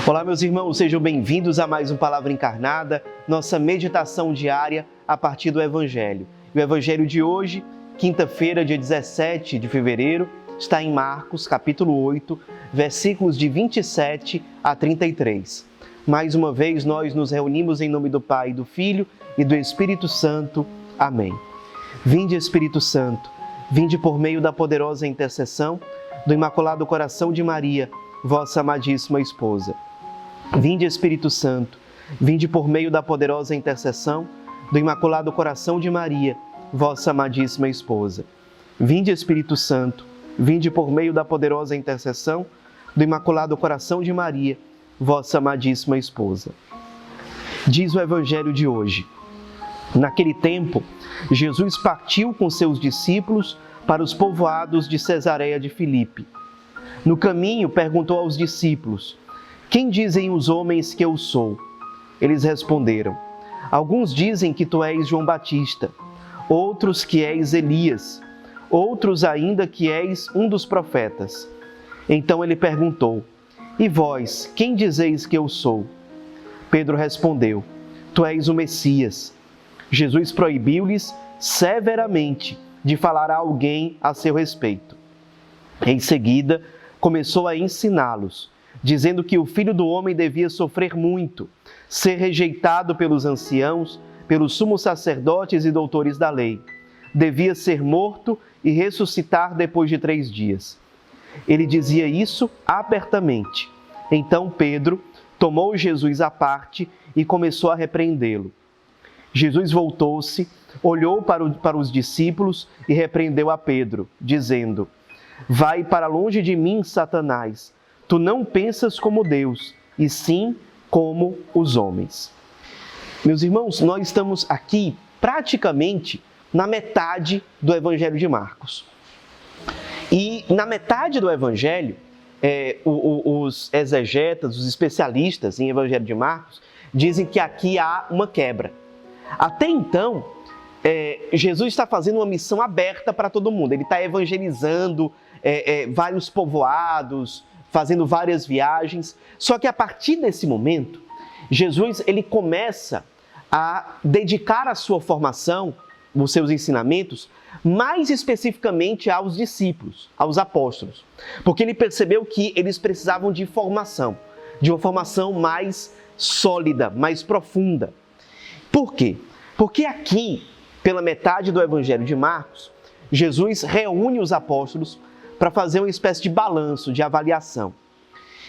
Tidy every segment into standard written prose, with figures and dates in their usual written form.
Olá, meus irmãos, sejam bem-vindos a mais um Palavra Encarnada, nossa meditação diária a partir do Evangelho. E o Evangelho de hoje, quinta-feira, dia 17 de fevereiro, está em Marcos, capítulo 8, versículos de 27 a 33. Mais uma vez, nós nos reunimos em nome do Pai, do Filho e do Espírito Santo. Amém. Vinde, Espírito Santo, vinde por meio da poderosa intercessão do Imaculado Coração de Maria, vossa amadíssima esposa. Vinde, Espírito Santo, vinde por meio da poderosa intercessão do Imaculado Coração de Maria, vossa amadíssima esposa. Vinde, Espírito Santo, vinde por meio da poderosa intercessão do Imaculado Coração de Maria, vossa amadíssima esposa. Diz o Evangelho de hoje: naquele tempo, Jesus partiu com seus discípulos para os povoados de Cesareia de Filipe. No caminho, perguntou aos discípulos: quem dizem os homens que eu sou? Eles responderam: alguns dizem que tu és João Batista, outros que és Elias, outros ainda que és um dos profetas. Então ele perguntou: e vós, quem dizeis que eu sou? Pedro respondeu: tu és o Messias. Jesus proibiu-lhes severamente de falar a alguém a seu respeito. Em seguida, começou a ensiná-los, dizendo que o Filho do Homem devia sofrer muito, ser rejeitado pelos anciãos, pelos sumos sacerdotes e doutores da lei. Devia ser morto e ressuscitar depois de 3 dias. Ele dizia isso abertamente. Então Pedro tomou Jesus à parte e começou a repreendê-lo. Jesus voltou-se, olhou para os discípulos e repreendeu a Pedro, dizendo: vai para longe de mim, Satanás. Tu não pensas como Deus, e sim como os homens. Meus irmãos, nós estamos aqui praticamente na metade do Evangelho de Marcos. E na metade do Evangelho, os exegetas, os especialistas em Evangelho de Marcos, dizem que aqui há uma quebra. Até então, Jesus está fazendo uma missão aberta para todo mundo. Ele está evangelizando vários povoados, fazendo várias viagens. Só que a partir desse momento, Jesus ele começa a dedicar a sua formação, os seus ensinamentos, mais especificamente aos discípulos, aos apóstolos. Porque ele percebeu que eles precisavam de formação, de uma formação mais sólida, mais profunda. Por quê? Porque aqui, pela metade do Evangelho de Marcos, Jesus reúne os apóstolos para fazer uma espécie de balanço, de avaliação.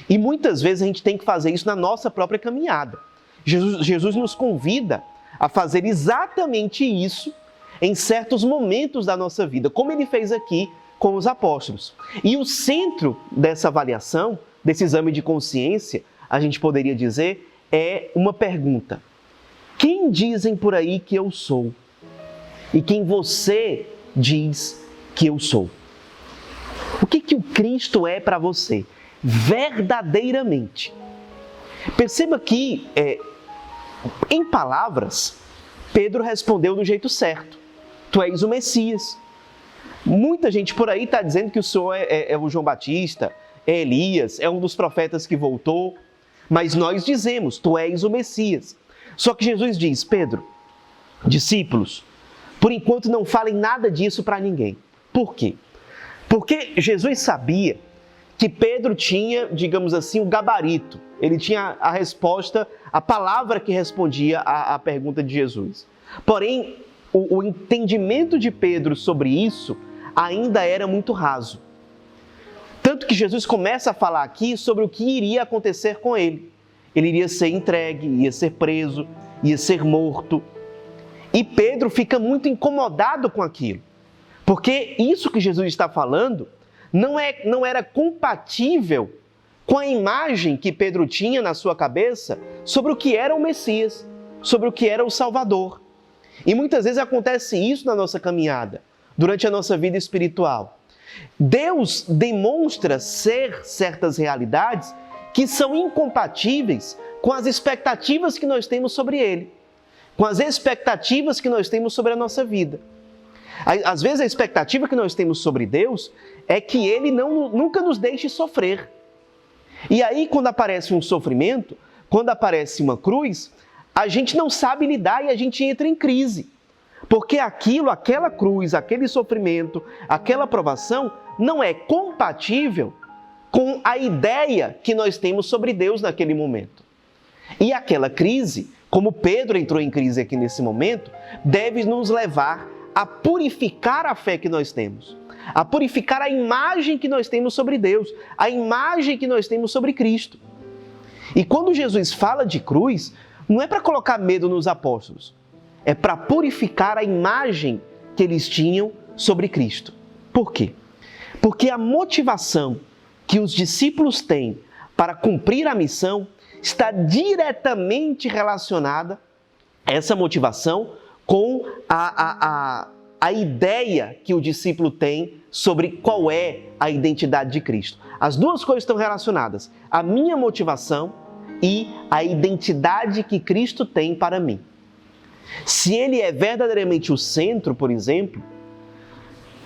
E muitas vezes a gente tem que fazer isso na nossa própria caminhada. Jesus nos convida a fazer exatamente isso em certos momentos da nossa vida, como ele fez aqui com os apóstolos. E o centro dessa avaliação, desse exame de consciência, a gente poderia dizer, é uma pergunta: quem dizem por aí que eu sou? E quem você diz que eu sou? O que o Cristo é para você, verdadeiramente? Perceba que, em palavras, Pedro respondeu do jeito certo. Tu és o Messias. Muita gente por aí está dizendo que o Senhor é o João Batista, é Elias, é um dos profetas que voltou. Mas nós dizemos, tu és o Messias. Só que Jesus diz: Pedro, discípulos, por enquanto não falem nada disso para ninguém. Por quê? Porque Jesus sabia que Pedro tinha, digamos assim, o gabarito. Ele tinha a resposta, a palavra que respondia à pergunta de Jesus. Porém, o entendimento de Pedro sobre isso ainda era muito raso. Tanto que Jesus começa a falar aqui sobre o que iria acontecer com ele. Ele iria ser entregue, ia ser preso, ia ser morto. E Pedro fica muito incomodado com aquilo. Porque isso que Jesus está falando não era compatível com a imagem que Pedro tinha na sua cabeça sobre o que era o Messias, sobre o que era o Salvador. E muitas vezes acontece isso na nossa caminhada, durante a nossa vida espiritual. Deus demonstra ser certas realidades que são incompatíveis com as expectativas que nós temos sobre Ele, com as expectativas que nós temos sobre a nossa vida. Às vezes a expectativa que nós temos sobre Deus é que Ele nunca nos deixe sofrer. E aí, quando aparece um sofrimento, quando aparece uma cruz, a gente não sabe lidar e a gente entra em crise. Porque aquela cruz, aquele sofrimento, aquela provação não é compatível com a ideia que nós temos sobre Deus naquele momento. E aquela crise, como Pedro entrou em crise aqui nesse momento, deve nos levar a purificar a fé que nós temos, a purificar a imagem que nós temos sobre Deus, a imagem que nós temos sobre Cristo. E quando Jesus fala de cruz, não é para colocar medo nos apóstolos, é para purificar a imagem que eles tinham sobre Cristo. Por quê? Porque a motivação que os discípulos têm para cumprir a missão está diretamente relacionada, essa motivação, com a ideia que o discípulo tem sobre qual é a identidade de Cristo. As duas coisas estão relacionadas, a minha motivação e a identidade que Cristo tem para mim. Se Ele é verdadeiramente o centro, por exemplo,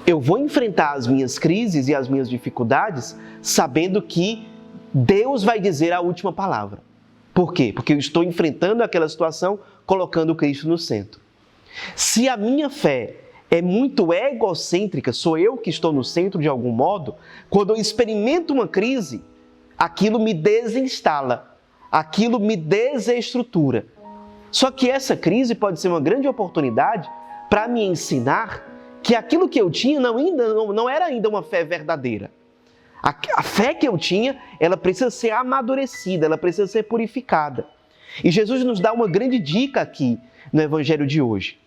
eu vou enfrentar as minhas crises e as minhas dificuldades sabendo que Deus vai dizer a última palavra. Por quê? Porque eu estou enfrentando aquela situação colocando Cristo no centro. Se a minha fé é muito egocêntrica, sou eu que estou no centro de algum modo, quando eu experimento uma crise, aquilo me desinstala, aquilo me desestrutura. Só que essa crise pode ser uma grande oportunidade para me ensinar que aquilo que eu tinha não era ainda uma fé verdadeira. A fé que eu tinha, ela precisa ser amadurecida, ela precisa ser purificada. E Jesus nos dá uma grande dica aqui no Evangelho de hoje.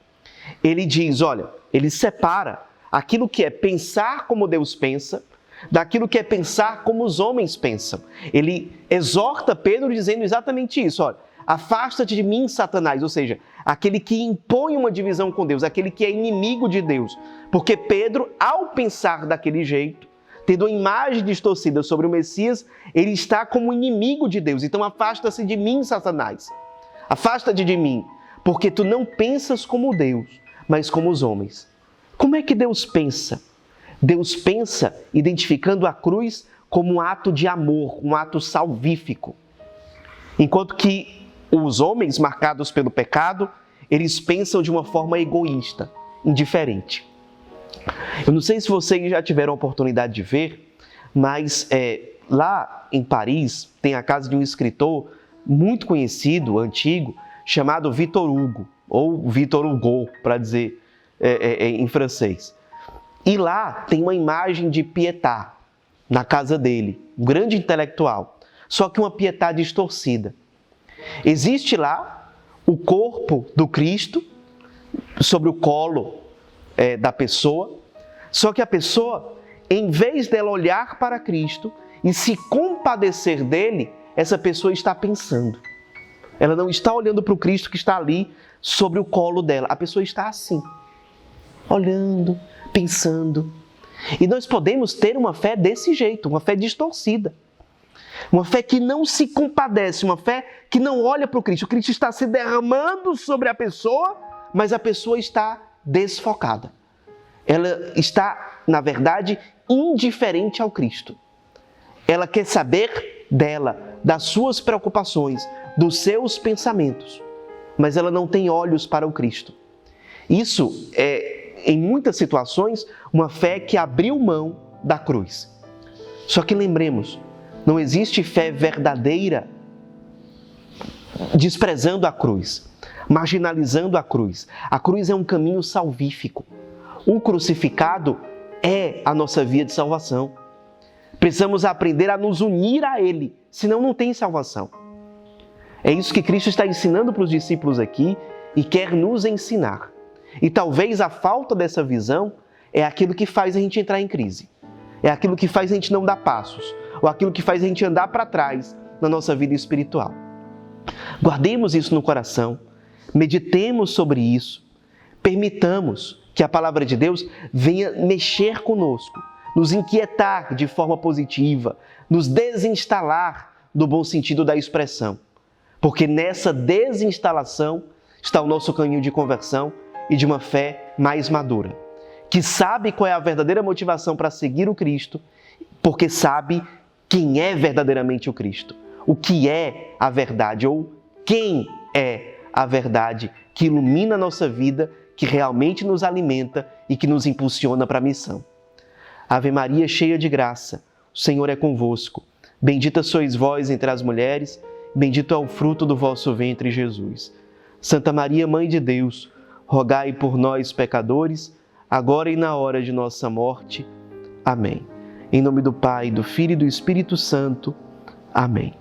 Ele diz, olha, ele separa aquilo que é pensar como Deus pensa, daquilo que é pensar como os homens pensam. Ele exorta Pedro dizendo exatamente isso, olha, afasta-te de mim, Satanás, ou seja, aquele que impõe uma divisão com Deus, aquele que é inimigo de Deus. Porque Pedro, ao pensar daquele jeito, tendo uma imagem distorcida sobre o Messias, ele está como inimigo de Deus. Então afasta-se de mim, Satanás. Afasta-te de mim, porque tu não pensas como Deus, mas como os homens. Como é que Deus pensa? Deus pensa identificando a cruz como um ato de amor, um ato salvífico. Enquanto que os homens marcados pelo pecado, eles pensam de uma forma egoísta, indiferente. Eu não sei se vocês já tiveram a oportunidade de ver, mas lá em Paris tem a casa de um escritor muito conhecido, antigo, chamado Victor Hugo, ou Victor Hugo, para dizer em francês. E lá tem uma imagem de Pietà na casa dele, um grande intelectual, só que uma Pietà distorcida. Existe lá o corpo do Cristo sobre o colo da pessoa, só que a pessoa, em vez dela olhar para Cristo e se compadecer dele, essa pessoa está pensando. Ela não está olhando para o Cristo que está ali sobre o colo dela. A pessoa está assim, olhando, pensando. E nós podemos ter uma fé desse jeito, uma fé distorcida. Uma fé que não se compadece, uma fé que não olha para o Cristo. O Cristo está se derramando sobre a pessoa, mas a pessoa está desfocada. Ela está, na verdade, indiferente ao Cristo. Ela quer saber dela, das suas preocupações, dos seus pensamentos, mas ela não tem olhos para o Cristo. Isso é, em muitas situações, uma fé que abriu mão da cruz. Só que lembremos, não existe fé verdadeira desprezando a cruz, marginalizando a cruz. A cruz é um caminho salvífico. O crucificado é a nossa via de salvação. Precisamos aprender a nos unir a Ele, senão não tem salvação. É isso que Cristo está ensinando para os discípulos aqui e quer nos ensinar. E talvez a falta dessa visão é aquilo que faz a gente entrar em crise. É aquilo que faz a gente não dar passos, ou aquilo que faz a gente andar para trás na nossa vida espiritual. Guardemos isso no coração, meditemos sobre isso, permitamos que a palavra de Deus venha mexer conosco, nos inquietar de forma positiva, nos desinstalar no bom sentido da expressão. Porque nessa desinstalação está o nosso caminho de conversão e de uma fé mais madura, que sabe qual é a verdadeira motivação para seguir o Cristo, porque sabe quem é verdadeiramente o Cristo, o que é a verdade ou quem é a verdade que ilumina a nossa vida, que realmente nos alimenta e que nos impulsiona para a missão. Ave Maria, cheia de graça, o Senhor é convosco. Bendita sois vós entre as mulheres, bendito é o fruto do vosso ventre, Jesus. Santa Maria, Mãe de Deus, rogai por nós, pecadores, agora e na hora de nossa morte. Amém. Em nome do Pai, do Filho e do Espírito Santo. Amém.